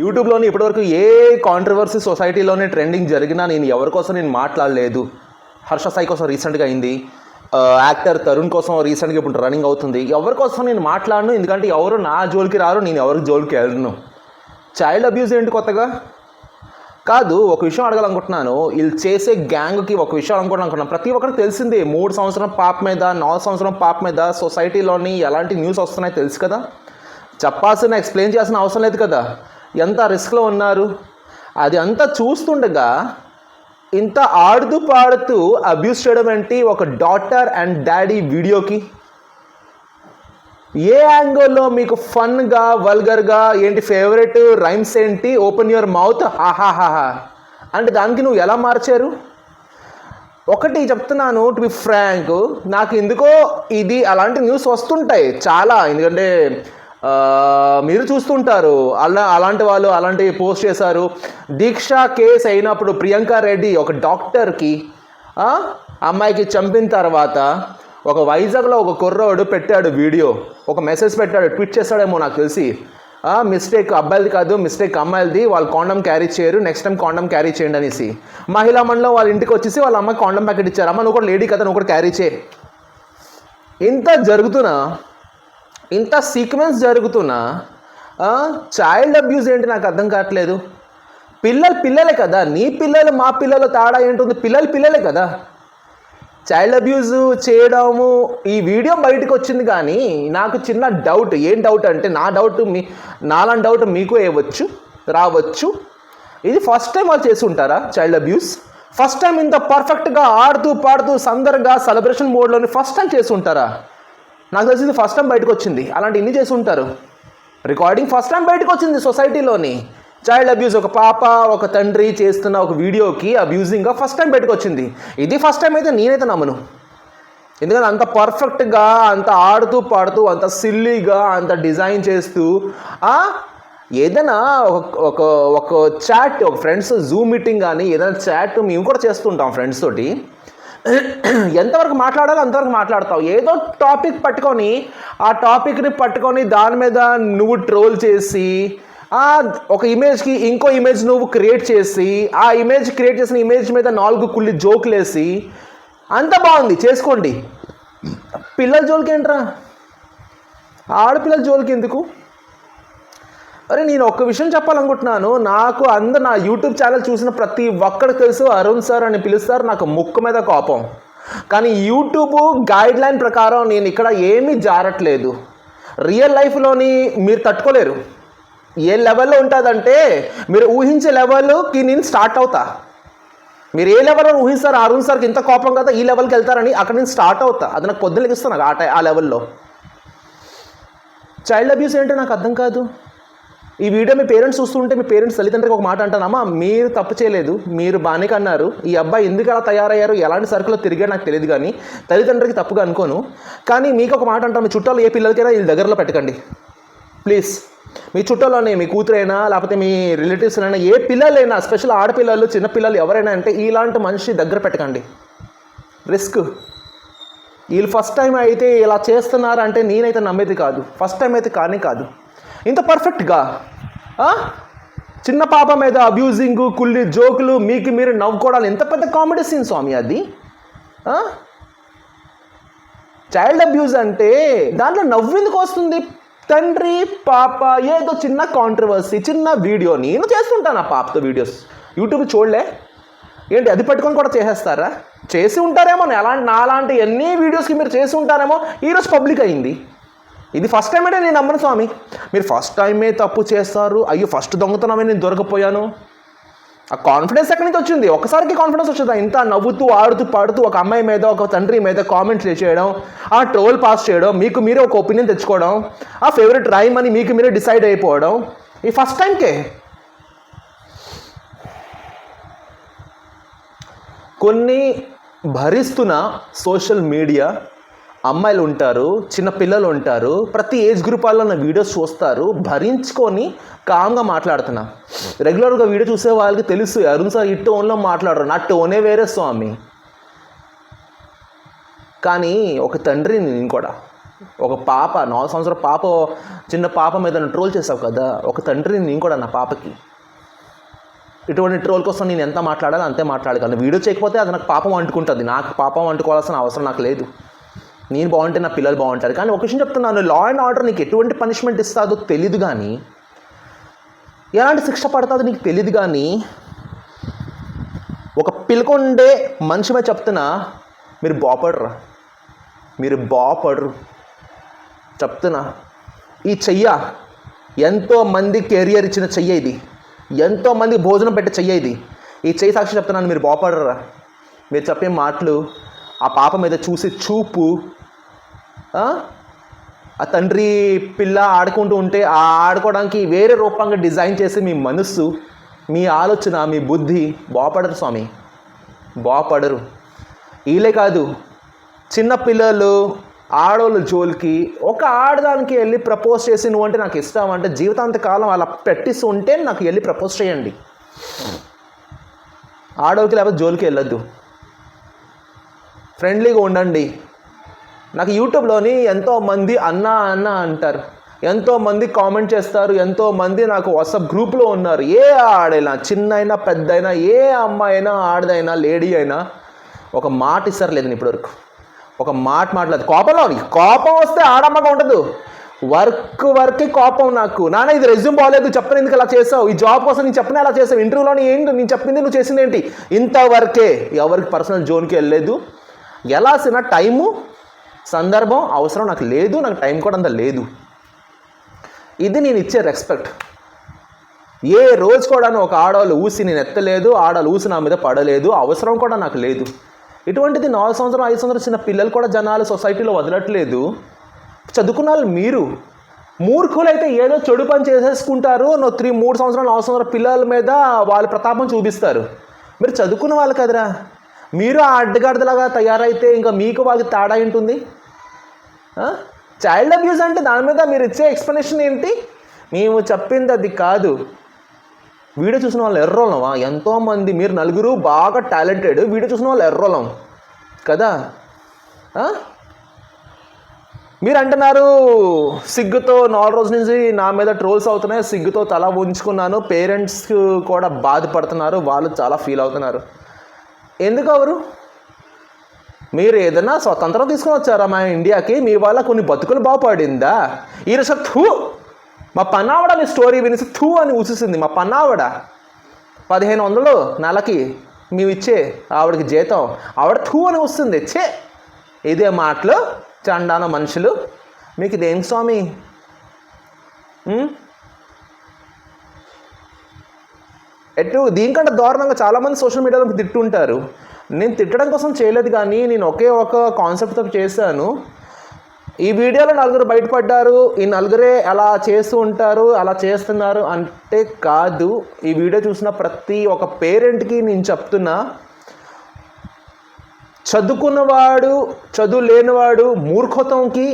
యూట్యూబ్లోని ఇప్పటివరకు ఏ controversy సొసైటీలోనే trending జరిగినా నేను ఎవరి కోసం నేను మాట్లాడలేదు. హర్ష సాయి కోసం రీసెంట్గా అయింది, యాక్టర్ తరుణ్ కోసం రీసెంట్గా ఇప్పుడు రన్నింగ్ అవుతుంది. ఎవరి కోసం నేను మాట్లాడను, ఎందుకంటే ఎవరు నా జోలికి రారు, నేను ఎవరికి జోలికి వెళ్ళను. చైల్డ్ అబ్యూజ్ ఏంటి కొత్తగా? కాదు, ఒక విషయం అడగాలనుకుంటున్నాను. వీళ్ళు చేసే గ్యాంగ్కి ఒక విషయం అనుకుంటున్నాను. ప్రతి ఒక్కరికి తెలిసిందే, 3 సంవత్సరం పాప మీద 4 సంవత్సరం పాప మీద సొసైటీలోని ఎలాంటి న్యూస్ వస్తున్నాయో తెలుసు కదా. చెప్పాల్సిన ఎక్స్ప్లెయిన్ చేయాల్సిన అవసరం లేదు కదా. ఎంత రిస్క్లో ఉన్నారు అది అంతా చూస్తుండగా ఇంత ఆడుతూ పాడుతూ అబ్యూస్ చేయడం ఏంటి ఒక డాటర్ అండ్ డాడీ వీడియోకి? ఏ యాంగిల్లో మీకు ఫన్గా వల్గర్గా ఏంటి ఫేవరెట్ రైమ్స్ ఏంటి ఓపెన్ యువర్ మౌత్ ఆహాహాహా అంటే దానికి నువ్వు ఎలా మార్చారు? ఒకటి చెప్తున్నాను, టు బి ఫ్రాంక్, నాకు ఎందుకో ఇది అలాంటి న్యూస్ వస్తుంటాయి చాలా. ఎందుకంటే మీరు చూస్తుంటారు, అలాంటి వాళ్ళు అలాంటివి పోస్ట్ చేశారు. దీక్ష కేసు అయినప్పుడు ప్రియాంక రెడ్డి ఒక డాక్టర్కి అమ్మాయికి చంపిన తర్వాత ఒక వైజాగ్లో ఒక కుర్రోడు పెట్టాడు వీడియో, ఒక మెసేజ్ పెట్టాడు, ట్వీట్ చేస్తాడేమో నాకు తెలిసి, మిస్టేక్ అబ్బాయిది కాదు, మిస్టేక్ అమ్మాయిలది, వాళ్ళు కాండమ్ క్యారీ చేయరు, నెక్స్ట్ టైం కాండమ్ క్యారీ చేయండి అనేసి. మహిళా మండలం వాళ్ళ ఇంటికి వచ్చేసి వాళ్ళ అమ్మాయికి కాండమ్ ప్యాకెట్ ఇచ్చారు. అమ్మ నువ్వు కూడా లేడీ కదా, నువ్వు కూడా క్యారీ చేయి. ఇంత జరుగుతున్నా, ఇంత సీక్వెన్స్ జరుగుతున్నా చైల్డ్ అబ్యూజ్ ఏంటి నాకు అర్థం కావట్లేదు. పిల్లలే కదా, నీ పిల్లలు మా పిల్లలు తేడా ఏంటుంది? పిల్లలే కదా. చైల్డ్ అబ్యూజ్ చేయడము ఈ వీడియో బయటకు వచ్చింది. కానీ నాకు చిన్న డౌట్, ఏం డౌట్ అంటే నాలాంటి డౌట్ మీకు రావచ్చు. ఇది ఫస్ట్ టైం వాళ్ళు చేసి ఉంటారా చైల్డ్ అబ్యూస్? ఫస్ట్ టైం ఇంత పర్ఫెక్ట్గా ఆడుతూ పాడుతూ సందర్గా సెలబ్రేషన్ మోడ్లోని ఫస్ట్ టైం చేసి ఉంటారా? నాకు తెలిసింది ఫస్ట్ టైం బయటకు వచ్చింది. అలాంటి ఇన్ని చేసి ఉంటారు. రికార్డింగ్ ఫస్ట్ టైం బయటకు వచ్చింది సొసైటీలోని. చైల్డ్ అబ్యూస్, ఒక పాప ఒక తండ్రి చేస్తున్న ఒక వీడియోకి అబ్యూజింగ్గా ఫస్ట్ టైం బయటకు వచ్చింది. ఇది ఫస్ట్ టైం అయితే నేనైతే నమ్మను. ఎందుకంటే అంత పర్ఫెక్ట్గా, అంత ఆడుతూ పాడుతూ, అంత సిల్లీగా, అంత డిజైన్ చేస్తూ ఏదైనా ఒక చాట్, ఒక ఫ్రెండ్స్ జూమ్ మీటింగ్ కానీ ఏదైనా చాట్ మేము కూడా చేస్తుంటాం ఫ్రెండ్స్ తోటి. ఎంతవరకు మాట్లాడాలో అంతవరకు మాట్లాడతావు. ఏదో టాపిక్ పట్టుకొని ఆ టాపిక్ని పట్టుకొని దాని మీద నువ్వు ట్రోల్ చేసి ఒక ఇమేజ్కి ఇంకో ఇమేజ్ నువ్వు క్రియేట్ చేసి ఆ ఇమేజ్ క్రియేట్ చేసిన ఇమేజ్ మీద 4 కుళ్ళి జోకులు వేసి అంత బాగుంది చేసుకోండి. పిల్లల జోలికి ఏంట్రా? ఆడపిల్లల జోలికి ఎందుకు? అరే నేను ఒక్క విషయం చెప్పాలనుకుంటున్నాను. నాకు నా యూట్యూబ్ ఛానల్ చూసిన ప్రతి ఒక్కరికి తెలుసు, అరుణ్ సార్ అని పిలుస్తారు. నాకు ముక్కు మీద కోపం. కానీ యూట్యూబ్ గైడ్ లైన్ ప్రకారం నేను ఇక్కడ ఏమీ జారట్లేదు. రియల్ లైఫ్లోని మీరు తట్టుకోలేరు. ఏ లెవెల్లో ఉంటుందంటే మీరు ఊహించే లెవెల్కి నేను స్టార్ట్ అవుతా. మీరు ఏ లెవెల్లో ఊహిస్తారు, అరుణ్ సార్కి ఇంత కోపం కదా ఈ లెవెల్కి వెళ్తారని, అక్కడ నేను స్టార్ట్ అవుతా. అది నాకు పొద్దున లెగిస్తాను ఆ లెవెల్లో. చైల్డ్ అబ్యూస్ ఏంటో నాకు అర్థం కాదు. ఈ వీడియో మీ పేరెంట్స్ చూస్తుంటే మీ పేరెంట్స్ తల్లిదండ్రులకు ఒక మాట అంటానమ్మా, మీరు తప్పు చేయలేదు, మీరు బాగానే కన్నారు, ఈ అబ్బాయి ఎందుకు అలా తయారయ్యారు, ఎలాంటి సర్కుల్లో తిరిగారు నాకు తెలియదు, కానీ తల్లిదండ్రులకి తప్పుగా అనుకోను. కానీ మీకు ఒక మాట అంటాను, మీ చుట్టాలు ఏ పిల్లలకైనా వీళ్ళ దగ్గరలో పెట్టకండి ప్లీజ్. మీ చుట్టాలోనే మీ కూతురైనా లేకపోతే మీ రిలేటివ్స్ అయినా ఏ పిల్లలైనా, స్పెషల్ ఆడపిల్లలు చిన్నపిల్లలు ఎవరైనా అంటే ఇలాంటి మనిషి దగ్గర పెట్టకండి. రిస్క్. వీళ్ళు ఫస్ట్ టైం అయితే ఇలా చేస్తున్నారు అంటే నేనైతే నమ్మేది కాదు. ఫస్ట్ టైం అయితే కాదు. ఇంత పర్ఫెక్ట్గా చిన్న పాప మీద అబ్యూజింగ్, కుళ్ళి జోకులు, మీకు మీరు నవ్వుకోవడాలు, ఎంత పెద్ద కామెడీ సీన్ స్వామి అది. చైల్డ్ అబ్యూజ్ అంటే దాంట్లో నవ్వెందుకు వస్తుంది? తండ్రి పాప ఏదో చిన్న కాంట్రవర్సీ, చిన్న వీడియో నేను చేస్తుంటాను ఆ పాపతో వీడియోస్. యూట్యూబ్ చూడలే ఏంటి? అది పట్టుకొని కూడా చేసేస్తారా? చేసి ఉంటారేమో, నాలాంటి ఎన్ని వీడియోస్కి మీరు చేసి ఉంటారేమో. ఈరోజు పబ్లిక్ అయింది. ఇది ఫస్ట్ టైం అంటే నేను నమ్మను స్వామి. మీరు ఫస్ట్ టైమే తప్పు చేస్తారు, అయ్యో ఫస్ట్ దొంగతనమే నేను దొరకపోయాను. ఆ కాన్ఫిడెన్స్ ఎక్కడి నుంచి వచ్చింది? ఒకసారికి కాన్ఫిడెన్స్ వచ్చిందా? ఇంత నవ్వుతూ ఆడుతూ పాడుతూ ఒక అమ్మాయి మీద, ఒక తండ్రి మీద కామెంట్స్ చేయడం, ఆ ట్రోల్ పాస్ చేయడం, మీకు మీరే ఒక ఒపీనియన్ తెచ్చుకోవడం, ఆ ఫేవరెట్ రైమ్ అని మీకు మీరే డిసైడ్ అయిపోవడం, ఈ ఫస్ట్ టైంకే. కొన్ని భరిస్తున్న సోషల్ మీడియా అమ్మాయిలు ఉంటారు, చిన్న పిల్లలు ఉంటారు, ప్రతి ఏజ్ గ్రూప్ వాళ్ళు నా వీడియోస్ చూస్తారు, భరించుకొని కామ్గా మాట్లాడుతున్నా. రెగ్యులర్గా వీడియో చూసే వాళ్ళకి తెలుసు అరుణ్ సార్ ఈ టోన్లో మాట్లాడరు, నా టోనే వేరే స్వామి. కానీ ఒక తండ్రిని నేను కూడా ఒక పాప 4 సంవత్సరాల పాప, చిన్న పాప మీద ట్రోల్ చేసావు కదా, ఒక తండ్రిని నేను కూడా నా పాపకి. ఇటువంటి ట్రోల్ కోసం నేను ఎంత మాట్లాడాలో అంతే మాట్లాడాలి. కానీ వీడియో చేయకపోతే అది నాకు పాపం అంటుకుంటుంది. నాకు పాపం అంటుకోవాల్సిన అవసరం నాకు లేదు. నేను బాగుంటే నా పిల్లలు బాగుంటారు. కానీ ఒక విషయం చెప్తున్నాను, లా అండ్ ఆర్డర్ నీకు ఎటువంటి పనిష్మెంట్ ఇస్తుందో తెలియదు, కానీ ఎలాంటి శిక్ష పడుతుందో నీకు తెలియదు. కానీ ఒక పిలకొండే మనిషి మీద చెప్తున్నా, మీరు బాపడరు చెప్తున్నా. ఈ చెయ్య ఎంతోమంది కెరియర్ ఇచ్చిన చెయ్య ఇది, ఎంతోమంది భోజనం పెట్టే చెయ్య ఇది. ఈ చెయ్యి సాక్షి చెప్తున్నాను, మీరు బాపడరా. మీరు చెప్పే మాటలు, ఆ పాప మీద చూసి చూపు, ఆ తండ్రి పిల్ల ఆడుకుంటూ ఉంటే ఆ ఆడుకోవడానికి వేరే రూపంగా డిజైన్ చేసి మీ మనస్సు, మీ ఆలోచన, మీ బుద్ధి బాపడరు స్వామి, బాపడరు. వీళ్ళే కాదు, చిన్న పిల్లలు ఆడోళ్ళు జోలికి ఒక ఆడదానికి వెళ్ళి ప్రపోజ్ చేసి నువ్వంటే నాకు ఇష్టం అంటే జీవితాంతకాలం అలా పెట్టిస్తూ ఉంటే నాకు వెళ్ళి ప్రపోజ్ చేయండి. ఆడోళ్ళకి లేకపోతే జోలికి వెళ్ళొద్దు, ఫ్రెండ్లీగా ఉండండి. నాకు యూట్యూబ్లోని ఎంతోమంది అన్న అంటారు, ఎంతోమంది కామెంట్ చేస్తారు, ఎంతోమంది నాకు వాట్సాప్ గ్రూప్లో ఉన్నారు. ఏ ఆడైనా, చిన్నైనా పెద్దయినా, ఏ అమ్మాయి అయినా, ఆడదైనా, లేడీ అయినా ఒక మాట ఇస్తారు లేదు ఇప్పటివరకు, ఒక మాట మాట్లాడదు. కోపం వస్తే ఆడమ్మగా ఉండదు, వర్క్కి కోపం. నాకు నాన్న ఇది రెజ్యూమ్ బాగలేదు, చెప్పను ఎందుకు అలా చేసావు, ఈ జాబ్ కోసం నేను చెప్పిన అలా చేసావు, ఇంటర్వ్యూలోని ఏంటి నేను చెప్పింది నువ్వు చేసింది ఏంటి, ఇంతవరకే. ఎవరికి పర్సనల్ జోన్కి వెళ్ళలేదు. ఎలాసిన టైము, సందర్భం, అవసరం నాకు లేదు, నాకు టైం కూడా అంత లేదు. ఇది నేను ఇచ్చే రెస్పెక్ట్. ఏ రోజు కూడా ఒక ఆడవాళ్ళు ఊసి నేను ఎత్తలేదు, ఆడవాళ్ళు ఊసి నా మీద పడలేదు, అవసరం కూడా నాకు లేదు. ఇటువంటిది 4 సంవత్సరం 5 సంవత్సరం చిన్న పిల్లలు కూడా జనాలు సొసైటీలో వదలట్లేదు. చదువుకున్న వాళ్ళు మీరు మూర్ఖులైతే ఏదో చెడు పని చేసేసుకుంటారు. 3 సంవత్సరాలు 4 సంవత్సరాల పిల్లల మీద వాళ్ళ ప్రతాపం చూపిస్తారు. మీరు చదువుకున్న వాళ్ళు కదరా, మీరు ఆ అడ్డగాడిదలాగా తయారైతే ఇంకా మీకు వాళ్ళకి తేడా ఉంటుంది. చైల్డ్ అబ్యూస్ అంటే దాని మీద మీరు ఇచ్చే ఎక్స్ప్లెనేషన్ ఏంటి? మేము చెప్పింది అది కాదు. వీడియో చూసిన వాళ్ళు ఎర్రోళమా? ఎంతోమంది, మీరు నలుగురు బాగా టాలెంటెడ్, వీడియో చూసిన వాళ్ళు ఎర్రోళం కదా. మీరు అంటున్నారు సిగ్గుతో 4 రోజుల నుంచి నా మీద ట్రోల్స్ అవుతున్నాయి, సిగ్గుతో తల ఉంచుకున్నాను, పేరెంట్స్ కూడా బాధపడుతున్నారు, వాళ్ళు చాలా ఫీల్ అవుతున్నారు. ఎందుకు అవరు? మీరు ఏదైనా స్వతంత్రం తీసుకొని వచ్చారా మా ఇండియాకి? మీ వల్ల కొన్ని బతుకులు బాగుపడిందా? ఈరోజు థూ, మా పన్నావడ మీ స్టోరీ వినిసి థూ అని ఊసిసింది. మా పన్నావడ 1500 నెలకి మేము ఇచ్చే ఆవిడకి జీతం, ఆవిడ థూ అని వస్తుంది. ఛే, ఇదే మాటలు చండాన మనుషులు. మీకు ఇదేం స్వామి? దీనికంటే దారుణంగా చాలామంది సోషల్ మీడియాలో తిట్టుంటారు. నేను తిట్టడం కోసం చేయలేదు, కానీ నేను ఒకే ఒక కాన్సెప్ట్తో చేశాను. ఈ వీడియోలో 4 బయటపడ్డారు, ఈ 4 అలా చేస్తూ ఉంటారు, అలా చేస్తున్నారు అంటే కాదు. ఈ వీడియో చూసిన ప్రతి ఒక్క పేరెంట్కి నేను చెప్తున్నా, చదువుకున్నవాడు, చదువు లేనివాడు, మూర్ఖత్వంకి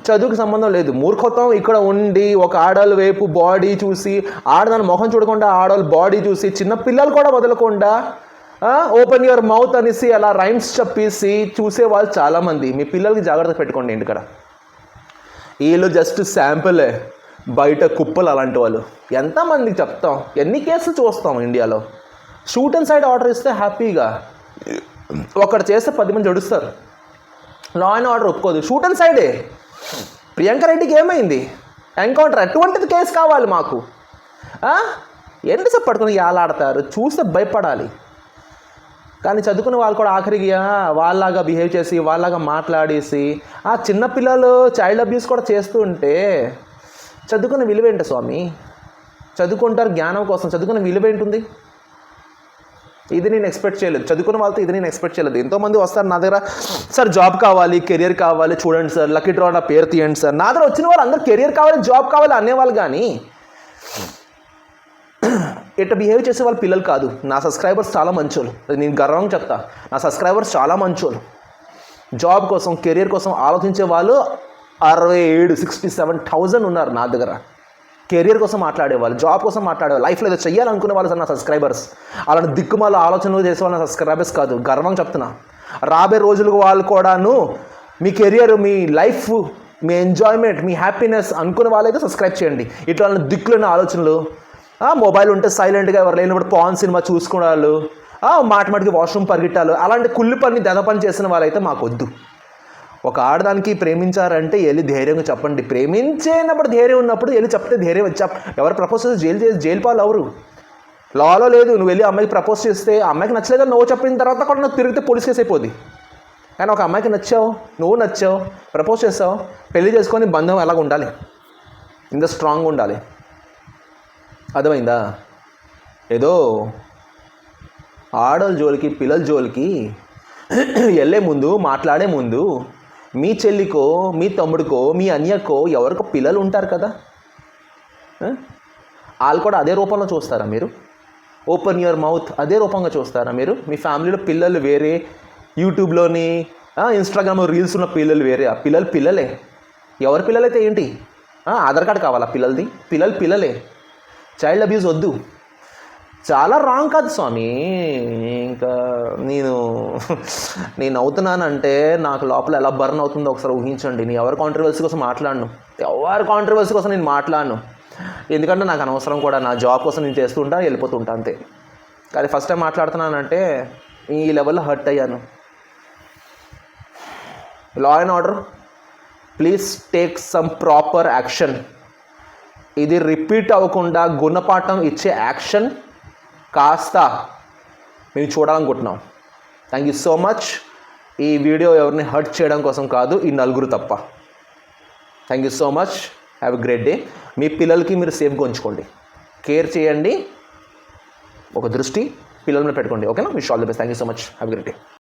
చదువుకి సంబంధం లేదు. మూర్ఖత్వం ఇక్కడ ఉండి ఒక ఆడవాళ్ళ వైపు బాడీ చూసి, ఆడదాని మొహం చూడకుండా ఆడవాళ్ళ బాడీ చూసి, చిన్న పిల్లలు కూడా వదలకుండా ఓపెన్ యువర్ మౌత్ అనేసి అలా రైమ్స్ చెప్పేసి చూసే వాళ్ళు చాలామంది. మీ పిల్లలకి జాగ్రత్త పెట్టుకోండి. ఇంటికాడ వీళ్ళు జస్ట్ శాంపులే, బయట కుప్పలు అలాంటి వాళ్ళు. ఎంతమందికి చెప్తాం, ఎన్ని కేసులు చూస్తాం ఇండియాలో. షూట్ అండ్ సైడ్ ఆర్డర్ ఇస్తే హ్యాపీగా ఒకటి చేస్తే 10 మంది జడుస్తారు. లా అండ్ ఆర్డర్ ఒప్పుకోదు, షూట్ అండ్ సైడే. ప్రియాంక రెడ్డికి ఏమైంది? ఎన్కౌంటర్. అటువంటిది కేసు కావాలి మాకు. ఎంతసేపు పడుకుని యాలాడతారు, చూస్తే భయపడాలి. కానీ చదువుకున్న వాళ్ళు కూడా ఆఖరికి వాళ్ళలాగా బిహేవ్ చేసి, వాళ్ళలాగా మాట్లాడేసి, ఆ చిన్నపిల్లలు చైల్డ్ అబ్యూస్ కూడా చేస్తూ ఉంటే చదువుకున్న విలువేంటి స్వామి? చదువుకుంటారు జ్ఞానం కోసం, చదువుకున్న విలువేంటుంది? ఇది నేను ఎక్స్పెక్ట్ చేయలేదు. చదువుకున్న వాళ్ళతో ఇది నేను ఎక్స్పెక్ట్ చేయలేదు. ఎంతోమంది వస్తారు నా దగ్గర, సార్ జాబ్ కావాలి, కెరియర్ కావాలి, చూడండి సార్, లక్కీ డ్రా నా పేరు తీయండి సార్. నా దగ్గర వచ్చిన వాళ్ళు అందరూ కెరియర్ కావాలి, జాబ్ కావాలి అనేవాళ్ళు, కానీ ఇట్లా బిహేవ్ చేసే వాళ్ళ పిల్లలు కాదు. నా సబ్స్క్రైబర్స్ చాలా మంచోళ్ళు, నేను గర్వంగా చెప్తా. నా సబ్స్క్రైబర్స్ చాలా మంచోళ్ళు. జాబ్ కోసం, కెరియర్ కోసం ఆలోచించే వాళ్ళు 67,000 ఉన్నారు నా దగ్గర. కెరియర్ కోసం మాట్లాడేవాళ్ళు, జాబ్ కోసం మాట్లాడేవాళ్ళు, లైఫ్లో ఏదో చెయ్యాలనుకునే వాళ్ళు సార్ నా సబ్స్క్రైబర్స్. అలాంటి దిక్కుమాల ఆలోచనలు చేసే వాళ్ళు నా సబ్స్క్రైబర్స్ కాదు, గర్వంగా చెప్తున్నా. రాబోయే రోజులకు వాళ్ళు కూడాను మీ కెరియర్, మీ లైఫ్, మీ ఎంజాయ్మెంట్, మీ హ్యాపీనెస్ అనుకునే వాళ్ళైతే సబ్స్క్రైబ్ చేయండి. ఇట్లా దిక్కులున్న ఆలోచనలు, మొబైల్ ఉంటే సైలెంట్గా ఎవరు లేనప్పుడు పాన్ సినిమా చూసుకునే మాటికి వాష్రూమ్ పరిగెట్టాలు, అలాంటి కుళ్ళి పని దెద పని చేసిన వాళ్ళైతే మాకు వద్దు. ఒక ఆడదానికి ప్రేమించారంటే వెళ్ళి ధైర్యంగా చెప్పండి. ప్రేమించేటప్పుడు ధైర్యం ఉన్నప్పుడు వెళ్ళి చెప్తే ధైర్యం వచ్చా. ఎవరు ప్రపోజ్ చేసి జైలు పాలు అవరు. లాలో లేదు. నువ్వు వెళ్ళి అమ్మాయికి ప్రపోజ్ చేస్తే అమ్మాయికి నచ్చలేదని నువ్వు చెప్పిన తర్వాత కూడా నువ్వు తిరిగితే పోలీస్ కేసు అయిపోద్ది. కానీ ఒక అమ్మాయికి నచ్చావు, నువ్వు నచ్చావు, ప్రపోజ్ చేస్తావు, పెళ్లి చేసుకొని బంధం ఎలాగ ఉండాలి, ఇంత స్ట్రాంగ్ ఉండాలి. అర్థమైందా? ఏదో ఆడోళ్ళ జోలికి పిల్లల జోలికి వెళ్ళే ముందు, మాట్లాడే ముందు మీ చెల్లికో, మీ తమ్ముడికో, మీ అన్యకో ఎవరికో పిల్లలు ఉంటారు కదా, వాళ్ళు కూడా అదే రూపంలో చూస్తారా మీరు? ఓపెన్ యువర్ మౌత్ అదే రూపంగా చూస్తారా మీరు? మీ ఫ్యామిలీలో పిల్లలు వేరే, యూట్యూబ్లోని ఇన్స్టాగ్రామ్లో రీల్స్ ఉన్న పిల్లలు వేరే. ఆ పిల్లలే. ఎవరి పిల్లలైతే ఏంటి? ఆధార్ కార్డు కావాలా పిల్లలది? పిల్లలే. చైల్డ్ అబ్యూస్ వద్దు. చాలా రాంగ్ కాదు స్వామి. ఇంకా నేను అవుతున్నానంటే నాకు లోపల ఎలా బర్న్ అవుతుందో ఒకసారి ఊహించండి. నేను ఎవరి కాంట్రవర్సీ కోసం మాట్లాడను. నేను మాట్లాడను. ఎందుకంటే నాకు అనవసరం కూడా. నా జాబ్ కోసం నేను చేస్తుంటా, వెళ్ళిపోతుంటా అంతే. కానీ ఫస్ట్ టైం మాట్లాడుతున్నానంటే ఈ లెవెల్లో హర్ట్ అయ్యాను. Law and order, please take some proper action. ఇది రిపీట్ అవ్వకుండా గుణపాఠం ఇచ్చే యాక్షన్ కాస్త మేము చూడాలనుకుంటున్నాం. Thank you so much. ఈ వీడియో ఎవరిని హర్ట్ చేయడం కోసం కాదు, ఈ నలుగురు తప్ప. Thank you so much. Have a great day. మీ పిల్లలకి మీరు సేఫ్గా ఉంచుకోండి, కేర్ చేయండి, ఒక దృష్టి పిల్లల మీద పెట్టుకోండి. ఓకేనా? Wish all the best. Thank you so much. Have a great day.